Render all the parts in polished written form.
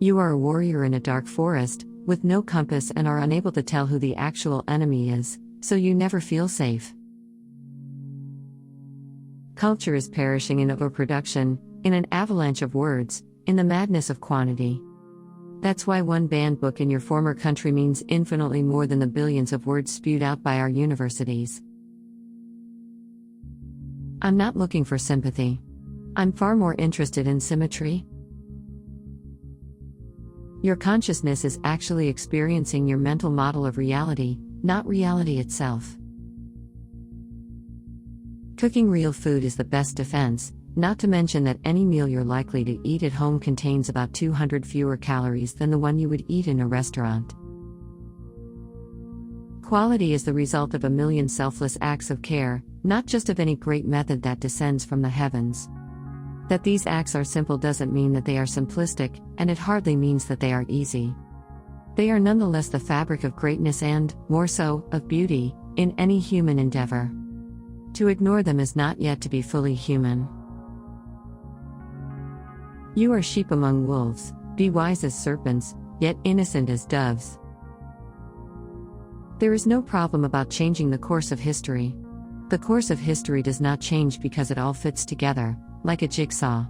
You are a warrior in a dark forest, with no compass and are unable to tell who the actual enemy is, so you never feel safe. Culture is perishing in overproduction, in an avalanche of words, in the madness of quantity. That's why one banned book in your former country means infinitely more than the billions of words spewed out by our universities. I'm not looking for sympathy. I'm far more interested in symmetry. Your consciousness is actually experiencing your mental model of reality, not reality itself. Cooking real food is the best defense, not to mention that any meal you're likely to eat at home contains about 200 fewer calories than the one you would eat in a restaurant. Quality is the result of a million selfless acts of care, not just of any great method that descends from the heavens. That these acts are simple doesn't mean that they are simplistic, and it hardly means that they are easy. They are nonetheless the fabric of greatness and, more so, of beauty, in any human endeavor. To ignore them is not yet to be fully human. You are sheep among wolves, be wise as serpents, yet innocent as doves. There is no problem about changing the course of history. The course of history does not change because it all fits together, like a jigsaw.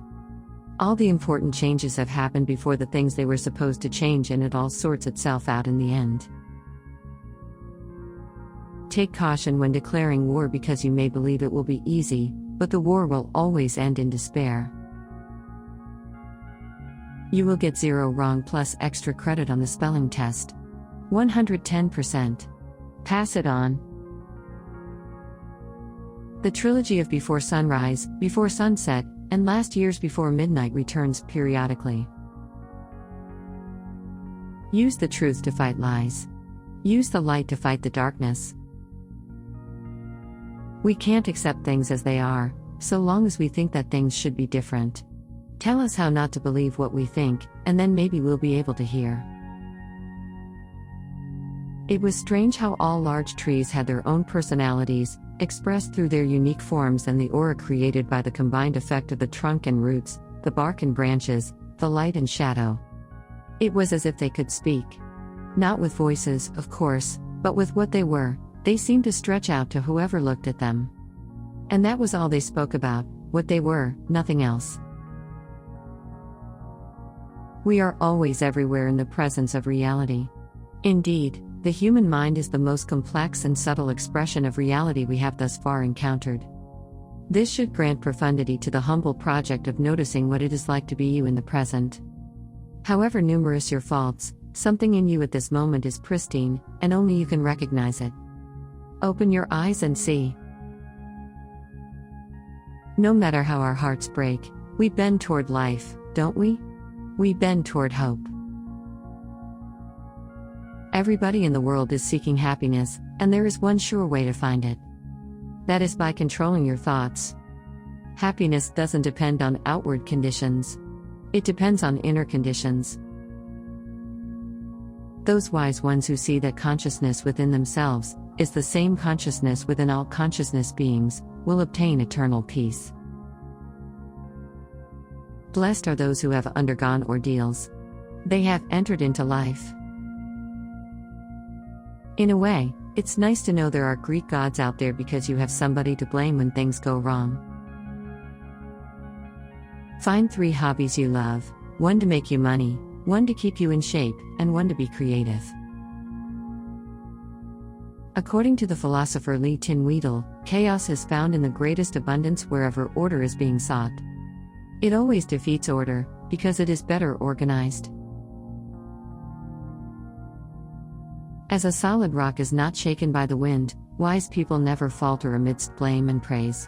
All the important changes have happened before the things they were supposed to change, and it all sorts itself out in the end. Take caution when declaring war, because you may believe it will be easy, but the war will always end in despair. You will get 0 wrong plus extra credit on the spelling test. 110%. Pass it on. The trilogy of Before Sunrise, Before Sunset, and Last Years Before Midnight returns periodically. Use the truth to fight lies. Use the light to fight the darkness. We can't accept things as they are, so long as we think that things should be different. Tell us how not to believe what we think, and then maybe we'll be able to hear. It was strange how all large trees had their own personalities, expressed through their unique forms and the aura created by the combined effect of the trunk and roots, the bark and branches, the light and shadow. It was as if they could speak. Not with voices, of course, but with what they were. They seemed to stretch out to whoever looked at them. And that was all they spoke about, what they were, nothing else. We are always everywhere in the presence of reality. Indeed, the human mind is the most complex and subtle expression of reality we have thus far encountered. This should grant profundity to the humble project of noticing what it is like to be you in the present. However numerous your faults, something in you at this moment is pristine, and only you can recognize it. Open your eyes and see. No matter how our hearts break, we bend toward life, don't we? We bend toward hope. Everybody in the world is seeking happiness, and there is one sure way to find it. That is by controlling your thoughts. Happiness doesn't depend on outward conditions. It depends on inner conditions. Those wise ones who see that consciousness within themselves is the same consciousness within all consciousness beings will obtain eternal peace. Blessed are those who have undergone ordeals. They have entered into life. In a way, it's nice to know there are Greek gods out there because you have somebody to blame when things go wrong. Find 3 hobbies you love, 1 to make you money, 1 to keep you in shape, and 1 to be creative. According to the philosopher Lee Tin-Weedle, chaos is found in the greatest abundance wherever order is being sought. It always defeats order, because it is better organized. As a solid rock is not shaken by the wind, wise people never falter amidst blame and praise.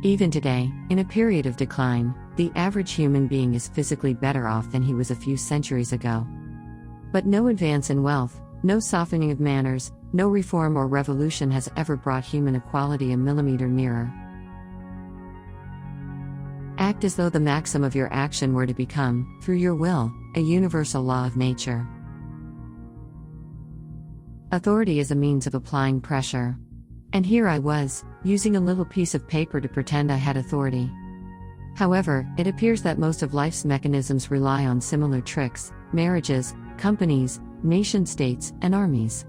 Even today, in a period of decline, the average human being is physically better off than he was a few centuries ago. But no advance in wealth, no softening of manners, no reform or revolution has ever brought human equality a millimeter nearer. Act as though the maxim of your action were to become, through your will, a universal law of nature. Authority is a means of applying pressure. And here I was, using a little piece of paper to pretend I had authority. However, it appears that most of life's mechanisms rely on similar tricks: marriages, companies, nation-states, and armies.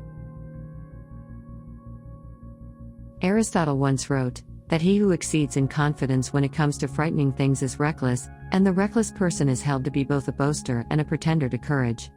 Aristotle once wrote that he who exceeds in confidence when it comes to frightening things is reckless, and the reckless person is held to be both a boaster and a pretender to courage.